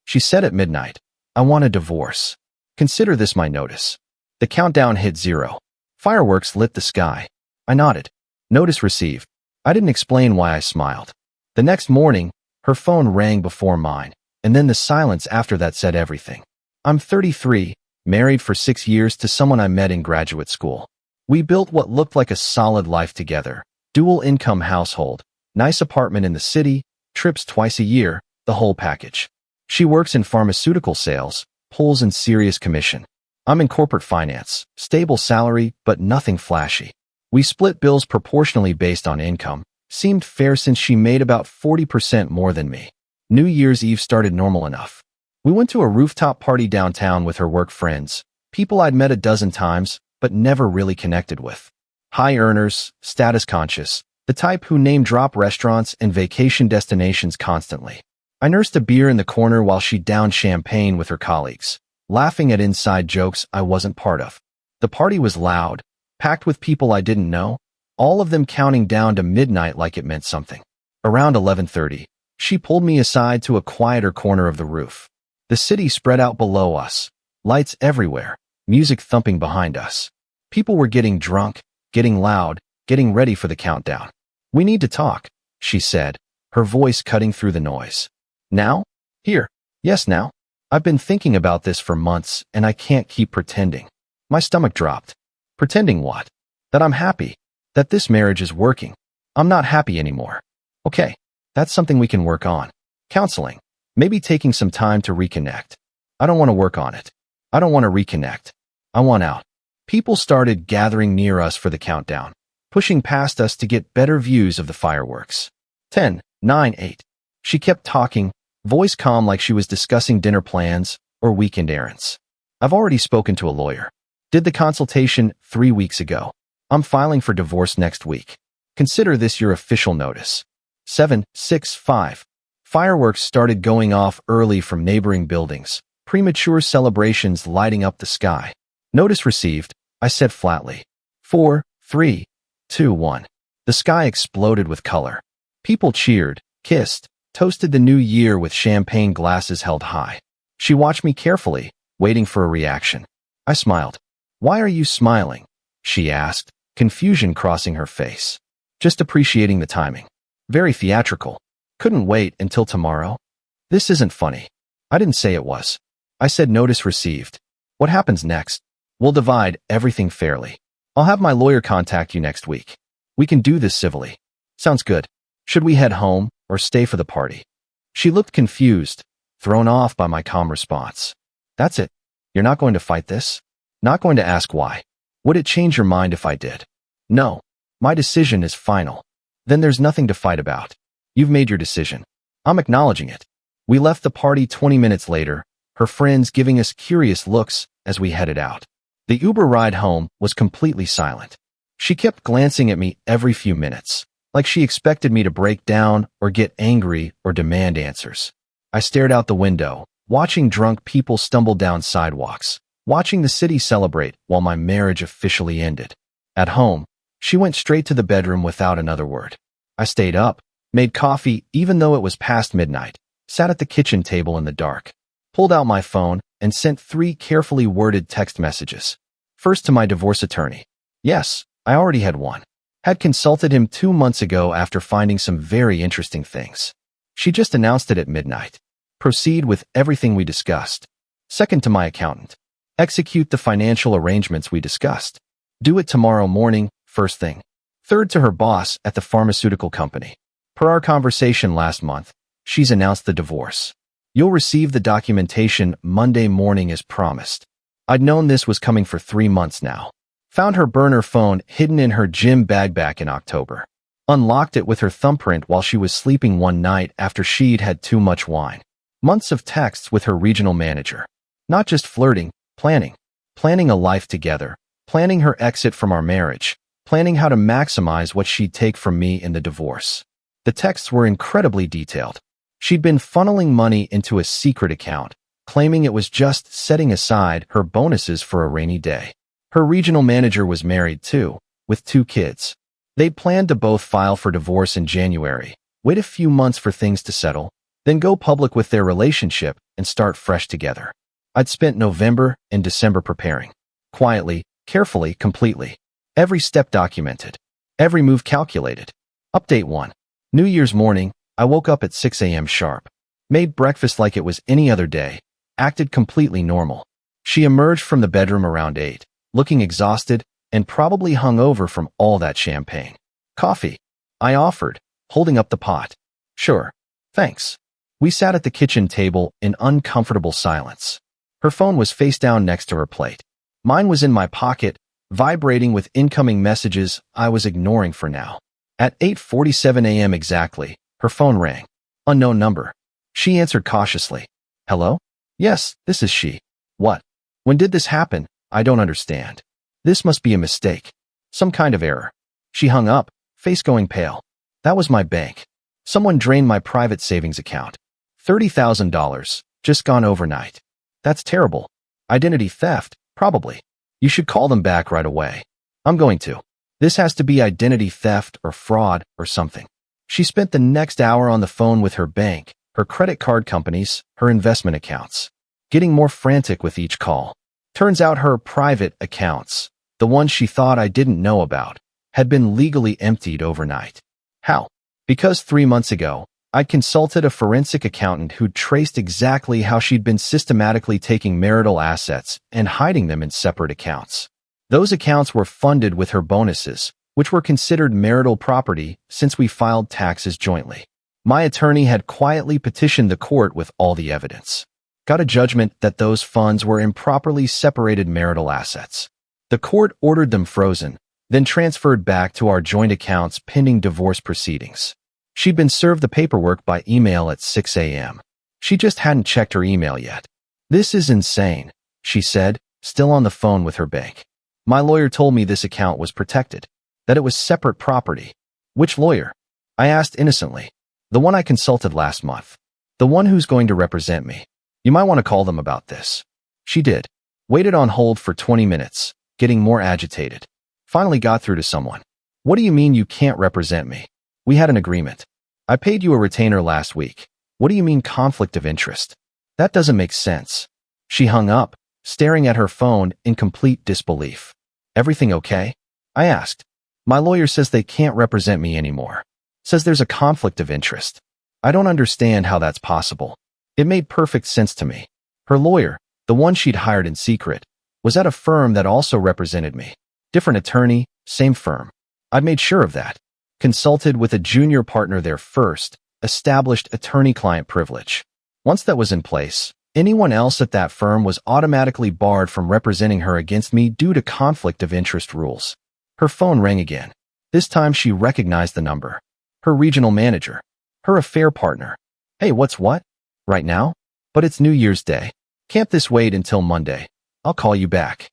She said at midnight, "I want a divorce. Consider this my notice." The countdown hit 0. Fireworks lit the sky. I nodded. Notice received. I didn't explain why I smiled. The next morning, her phone rang before mine, and then the silence after that said everything. I'm 33, married for 6 years to someone I met in graduate school. We built what looked like a solid life together. Dual-income household, nice apartment in the city, trips twice a year, the whole package. She works in pharmaceutical sales, pulls in serious commission. I'm in corporate finance, stable salary, but nothing flashy. We split bills proportionally based on income. Seemed fair since she made about 40% more than me. New Year's Eve started normal enough. We went to a rooftop party downtown with her work friends, people I'd met a dozen times, but never really connected with. High earners, status conscious, the type who name-drop restaurants and vacation destinations constantly. I nursed a beer in the corner while she downed champagne with her colleagues, laughing at inside jokes I wasn't part of. The party was loud, packed with people I didn't know, all of them counting down to midnight like it meant something. Around 11:30, she pulled me aside to a quieter corner of the roof. The city spread out below us, lights everywhere, music thumping behind us. People were getting drunk, getting loud, getting ready for the countdown. "We need to talk," she said, her voice cutting through the noise. "Now? Here. Yes, now. I've been thinking about this for months, and I can't keep pretending." My stomach dropped. Pretending what? That I'm happy. That this marriage is working. I'm not happy anymore. Okay, that's something we can work on. Counseling. Maybe taking some time to reconnect. I don't want to work on it. I don't want to reconnect. I want out. People started gathering near us for the countdown, pushing past us to get better views of the fireworks. 10, 9, 8. She kept talking, voice calm like she was discussing dinner plans or weekend errands. "I've already spoken to a lawyer. Did the consultation 3 weeks ago. I'm filing for divorce next week. Consider this your official notice." 7, 6, 5. Fireworks started going off early from neighboring buildings, premature celebrations lighting up the sky. "Notice received," I said flatly. 4, 3, 2, 1. The sky exploded with color. People cheered, kissed, toasted the new year with champagne glasses held high. She watched me carefully, waiting for a reaction. I smiled. "Why are you smiling?" she asked, confusion crossing her face. "Just appreciating the timing. Very theatrical. Couldn't wait until tomorrow." "This isn't funny." I didn't say it was. I said notice received. "What happens next?" "We'll divide everything fairly. I'll have my lawyer contact you next week. We can do this civilly." "Sounds good. Should we head home or stay for the party?" She looked confused, thrown off by my calm response. "That's it? You're not going to fight this?" "Not going to ask why. Would it change your mind if I did?" "No. My decision is final." "Then there's nothing to fight about. You've made your decision. I'm acknowledging it." We left the party 20 minutes later, her friends giving us curious looks as we headed out. The Uber ride home was completely silent. She kept glancing at me every few minutes, like she expected me to break down or get angry or demand answers. I stared out the window, watching drunk people stumble down sidewalks, watching the city celebrate while my marriage officially ended. At home, she went straight to the bedroom without another word. I stayed up, made coffee even though it was past midnight, sat at the kitchen table in the dark, pulled out my phone, and sent 3 carefully worded text messages. First to my divorce attorney. Yes, I already had one. Had consulted him 2 months ago after finding some very interesting things. She just announced it at midnight. Proceed with everything we discussed. Second to my accountant. Execute the financial arrangements we discussed. Do it tomorrow morning, first thing. Third to her boss at the pharmaceutical company. Per our conversation last month, she's announced the divorce. You'll receive the documentation Monday morning as promised. I'd known this was coming for 3 months now. Found her burner phone hidden in her gym bag back in October. Unlocked it with her thumbprint while she was sleeping one night after she'd had too much wine. Months of texts with her regional manager. Not just flirting, planning. Planning a life together. Planning her exit from our marriage. Planning how to maximize what she'd take from me in the divorce. The texts were incredibly detailed. She'd been funneling money into a secret account, claiming it was just setting aside her bonuses for a rainy day. Her regional manager was married too, with 2 kids. They'd planned to both file for divorce in January, wait a few months for things to settle, then go public with their relationship and start fresh together. I'd spent November and December preparing. Quietly, carefully, completely. Every step documented. Every move calculated. Update 1. New Year's morning, I woke up at 6 a.m. sharp. Made breakfast like it was any other day. Acted completely normal. She emerged from the bedroom around 8, looking exhausted and probably hungover from all that champagne. Coffee, I offered, holding up the pot. Sure. Thanks. We sat at the kitchen table in uncomfortable silence. Her phone was face down next to her plate. Mine was in my pocket, vibrating with incoming messages I was ignoring for now. At 8:47 a.m. exactly, her phone rang. Unknown number. She answered cautiously. Hello? Yes, this is she. What? When did this happen? I don't understand. This must be a mistake. Some kind of error. She hung up, face going pale. That was my bank. Someone drained my private savings account. $30,000, just gone overnight. That's terrible. Identity theft, probably. You should call them back right away. I'm going to. This has to be identity theft or fraud or something. She spent the next hour on the phone with her bank, her credit card companies, her investment accounts, getting more frantic with each call. Turns out her private accounts, the ones she thought I didn't know about, had been legally emptied overnight. How? Because 3 months ago, I'd consulted a forensic accountant who'd traced exactly how she'd been systematically taking marital assets and hiding them in separate accounts. Those accounts were funded with her bonuses, which were considered marital property since we filed taxes jointly. My attorney had quietly petitioned the court with all the evidence. Got a judgment that those funds were improperly separated marital assets. The court ordered them frozen, then transferred back to our joint accounts pending divorce proceedings. She'd been served the paperwork by email at 6 a.m. She just hadn't checked her email yet. This is insane, she said, still on the phone with her bank. My lawyer told me this account was protected, that it was separate property. Which lawyer? I asked innocently. The one I consulted last month. The one who's going to represent me. You might want to call them about this. She did. Waited on hold for 20 minutes, getting more agitated. Finally got through to someone. What do you mean you can't represent me? We had an agreement. I paid you a retainer last week. What do you mean conflict of interest? That doesn't make sense. She hung up, staring at her phone in complete disbelief. Everything okay? I asked. My lawyer says they can't represent me anymore. Says there's a conflict of interest. I don't understand how that's possible. It made perfect sense to me. Her lawyer, the one she'd hired in secret, was at a firm that also represented me. Different attorney, same firm. I'd made sure of that. Consulted with a junior partner there first, established attorney-client privilege. Once that was in place, anyone else at that firm was automatically barred from representing her against me due to conflict of interest rules. Her phone rang again. This time she recognized the number. Her regional manager. Her affair partner. Hey, what's what? Right now? But it's New Year's Day. Can't this wait until Monday? I'll call you back.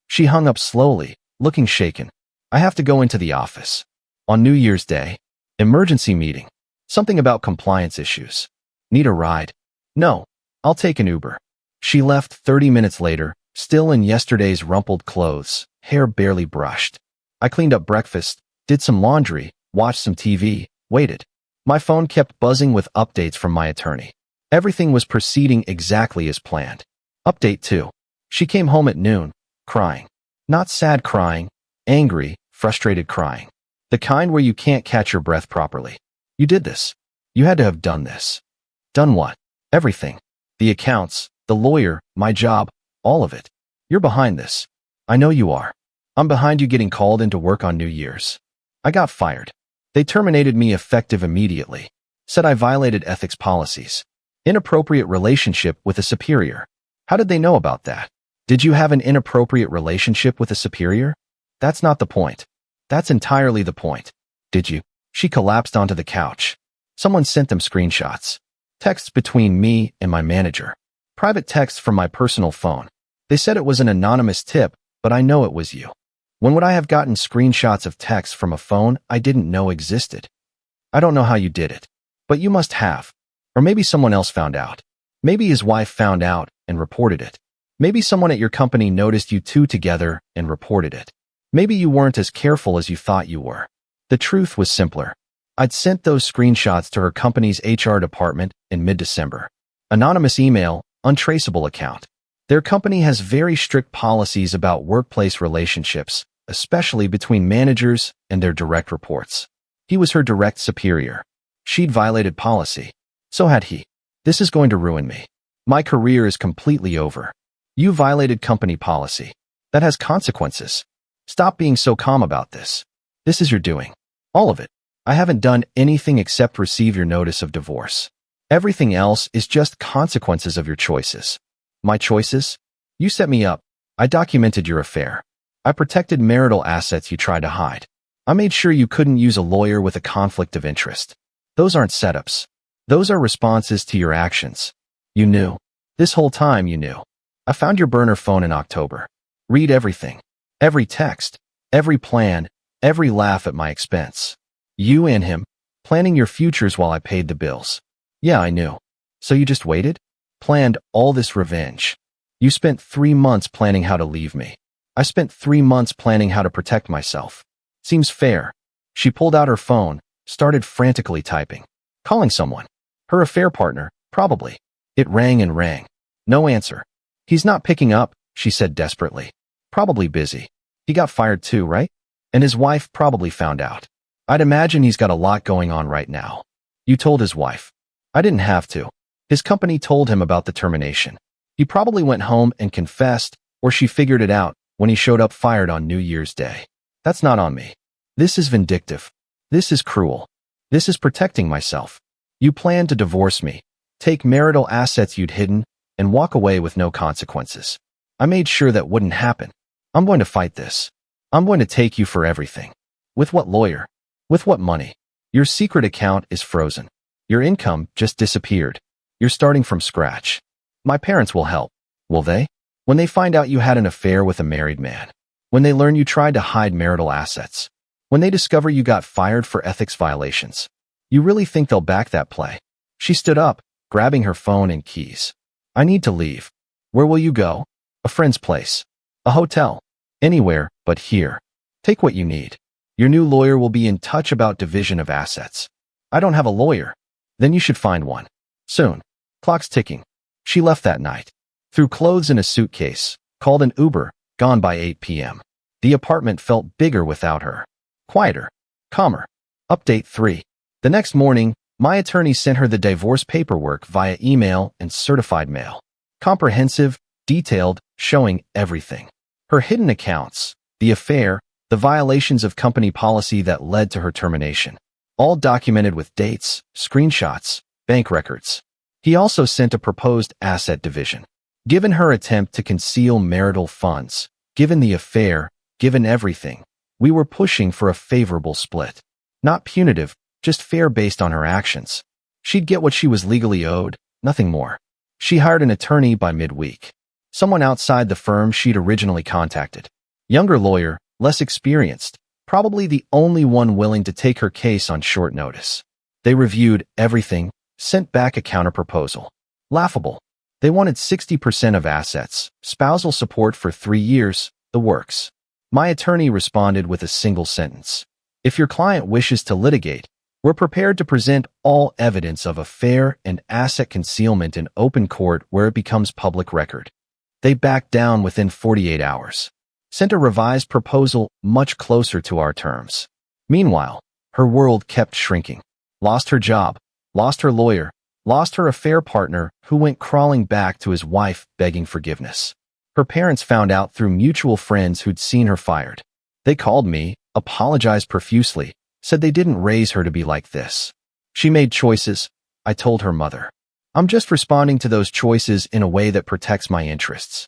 She hung up slowly, looking shaken. I have to go into the office. On New Year's Day. Emergency meeting. Something about compliance issues. Need a ride? No. I'll take an Uber. She left 30 minutes later, still in yesterday's rumpled clothes, hair barely brushed. I cleaned up breakfast, did some laundry, watched some TV, waited. My phone kept buzzing with updates from my attorney. Everything was proceeding exactly as planned. Update 2. She came home at noon, crying. Not sad crying, angry, frustrated crying. The kind where you can't catch your breath properly. You did this. You had to have done this. Done what? Everything. The accounts, the lawyer, my job, all of it. You're behind this. I know you are. I'm behind you getting called into work on New Year's. I got fired. They terminated me effective immediately. Said I violated ethics policies. Inappropriate relationship with a superior. How did they know about that? Did you have an inappropriate relationship with a superior? That's not the point. That's entirely the point. Did you? She collapsed onto the couch. Someone sent them screenshots. Texts between me and my manager. Private texts from my personal phone. They said it was an anonymous tip, but I know it was you. When would I have gotten screenshots of texts from a phone I didn't know existed? I don't know how you did it, but you must have. Or maybe someone else found out. Maybe his wife found out and reported it. Maybe someone at your company noticed you two together and reported it. Maybe you weren't as careful as you thought you were. The truth was simpler. I'd sent those screenshots to her company's HR department in mid-December. Anonymous email, untraceable account. Their company has very strict policies about workplace relationships, especially between managers and their direct reports. He was her direct superior. She'd violated policy. So had he. This is going to ruin me. My career is completely over. You violated company policy. That has consequences. Stop being so calm about this. This is your doing. All of it. I haven't done anything except receive your notice of divorce. Everything else is just consequences of your choices. My choices? You set me up. I documented your affair. I protected marital assets you tried to hide. I made sure you couldn't use a lawyer with a conflict of interest. Those aren't setups. Those are responses to your actions. You knew. This whole time you knew. I found your burner phone in October. Read everything. Every text. Every plan. Every laugh at my expense. You and him, planning your futures while I paid the bills. Yeah, I knew. So you just waited? Planned all this revenge. You spent 3 months planning how to leave me. I spent 3 months planning how to protect myself. Seems fair. She pulled out her phone, started frantically typing. Calling someone. Her affair partner, probably. It rang and rang. No answer. He's not picking up, she said desperately. Probably busy. He got fired too, right? And his wife probably found out. I'd imagine he's got a lot going on right now. You told his wife. I didn't have to. His company told him about the termination. He probably went home and confessed, or she figured it out when he showed up fired on New Year's Day. That's not on me. This is vindictive. This is cruel. This is protecting myself. You planned to divorce me, take marital assets you'd hidden, and walk away with no consequences. I made sure that wouldn't happen. I'm going to fight this. I'm going to take you for everything. With what lawyer? With what money? Your secret account is frozen. Your income just disappeared. You're starting from scratch. My parents will help. Will they? When they find out you had an affair with a married man. When they learn you tried to hide marital assets. When they discover you got fired for ethics violations. You really think they'll back that play? She stood up, grabbing her phone and keys. I need to leave. Where will you go? A friend's place. A hotel. Anywhere but here. Take what you need. Your new lawyer will be in touch about division of assets. I don't have a lawyer. Then you should find one. Soon. Clock's ticking. She left that night. Threw clothes in a suitcase. Called an Uber. Gone by 8 p.m. The apartment felt bigger without her. Quieter. Calmer. Update 3. The next morning, my attorney sent her the divorce paperwork via email and certified mail. Comprehensive, detailed, showing everything. Her hidden accounts, the affair, the violations of company policy that led to her termination. All documented with dates, screenshots, bank records. He also sent a proposed asset division. Given her attempt to conceal marital funds, given the affair, given everything, we were pushing for a favorable split. Not punitive, just fair based on her actions. She'd get what she was legally owed, nothing more. She hired an attorney by midweek. Someone outside the firm she'd originally contacted. Younger lawyer, less experienced, probably the only one willing to take her case on short notice. They reviewed everything, sent back a counterproposal. Laughable. They wanted 60% of assets, spousal support for 3 years, the works. My attorney responded with a single sentence. If your client wishes to litigate, we're prepared to present all evidence of affair and asset concealment in open court where it becomes public record. They backed down within 48 hours. Sent a revised proposal much closer to our terms. Meanwhile, her world kept shrinking. Lost her job, lost her lawyer, lost her affair partner who went crawling back to his wife begging forgiveness. Her parents found out through mutual friends who'd seen her fired. They called me, apologized profusely, said they didn't raise her to be like this. She made choices, I told her mother. I'm just responding to those choices in a way that protects my interests.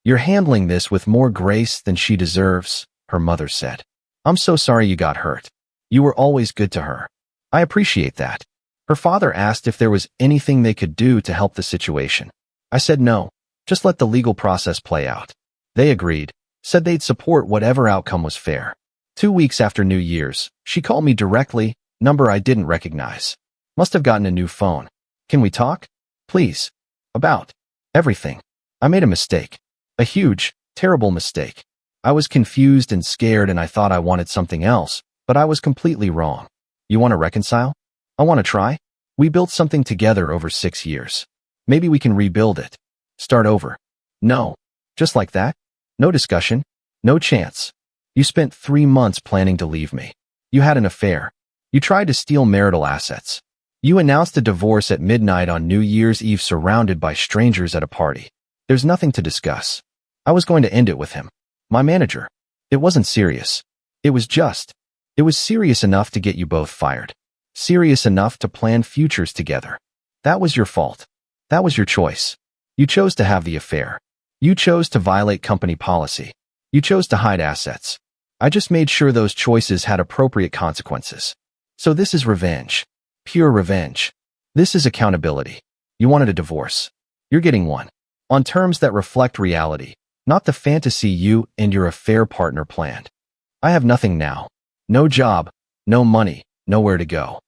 You're handling this with more grace than she deserves, her mother said. I'm so sorry you got hurt. You were always good to her. I appreciate that. Her father asked if there was anything they could do to help the situation. I said no, just let the legal process play out. They agreed, said they'd support whatever outcome was fair. 2 weeks after New Year's, she called me directly, number I didn't recognize. Must have gotten a new phone. Can we talk? Please. About everything. I made a mistake. A huge, terrible mistake. I was confused and scared and I thought I wanted something else, but I was completely wrong. You want to reconcile? I want to try. We built something together over 6 years. Maybe we can rebuild it. Start over. No. Just like that? No discussion? No chance. You spent 3 months planning to leave me. You had an affair. You tried to steal marital assets. You announced a divorce at midnight on New Year's Eve surrounded by strangers at a party. There's nothing to discuss. I was going to end it with him. My manager. It wasn't serious. It was serious enough to get you both fired. Serious enough to plan futures together. That was your fault. That was your choice. You chose to have the affair. You chose to violate company policy. You chose to hide assets. I just made sure those choices had appropriate consequences. So this is revenge. Pure revenge. This is accountability. You wanted a divorce. You're getting one. On terms that reflect reality, not the fantasy you and your affair partner planned. I have nothing now. No job, no money, nowhere to go.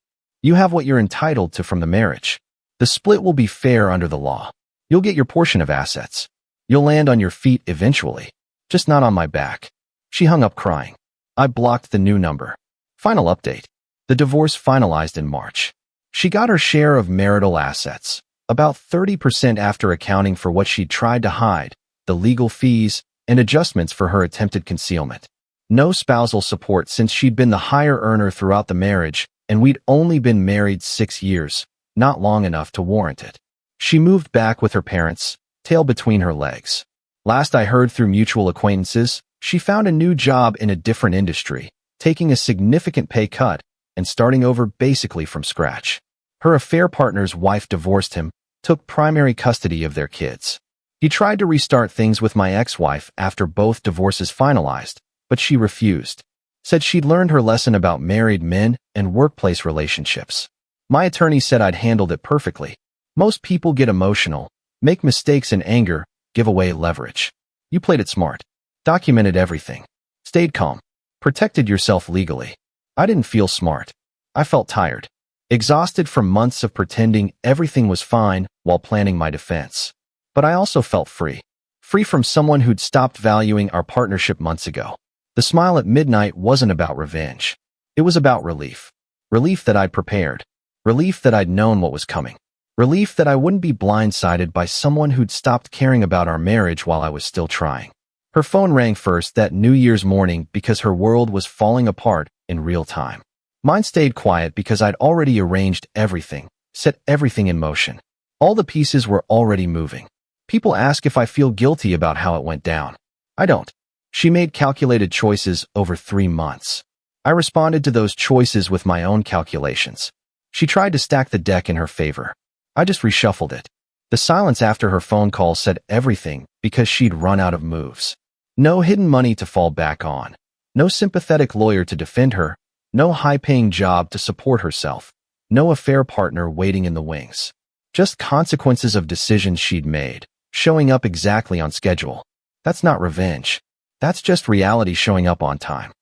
You have what you're entitled to from the marriage. The split will be fair under the law. You'll get your portion of assets. You'll land on your feet eventually. Just not on my back. She hung up crying. I blocked the new number. Final update. The divorce finalized in March. She got her share of marital assets, about 30% after accounting for what she'd tried to hide, the legal fees, and adjustments for her attempted concealment. No spousal support since she'd been the higher earner throughout the marriage, and we'd only been married 6 years, not long enough to warrant it. She moved back with her parents, tail between her legs. Last I heard through mutual acquaintances, she found a new job in a different industry, taking a significant pay cut and starting over basically from scratch. Her affair partner's wife divorced him, took primary custody of their kids. He tried to restart things with my ex-wife after both divorces finalized, but she refused. Said she'd learned her lesson about married men and workplace relationships. My attorney said I'd handled it perfectly. Most people get emotional, make mistakes in anger, give away leverage. You played it smart. Documented everything. Stayed calm. Protected yourself legally. I didn't feel smart. I felt tired. Exhausted from months of pretending everything was fine while planning my defense. But I also felt free. Free from someone who'd stopped valuing our partnership months ago. The smile at midnight wasn't about revenge. It was about relief. Relief that I'd prepared. Relief that I'd known what was coming. Relief that I wouldn't be blindsided by someone who'd stopped caring about our marriage while I was still trying. Her phone rang first that New Year's morning because her world was falling apart in real time. Mine stayed quiet because I'd already arranged everything, set everything in motion. All the pieces were already moving. People ask if I feel guilty about how it went down. I don't. She made calculated choices over 3 months. I responded to those choices with my own calculations. She tried to stack the deck in her favor. I just reshuffled it. The silence after her phone call said everything because she'd run out of moves. No hidden money to fall back on. No sympathetic lawyer to defend her. No high-paying job to support herself. No affair partner waiting in the wings. Just consequences of decisions she'd made, showing up exactly on schedule. That's not revenge. That's just reality showing up on time.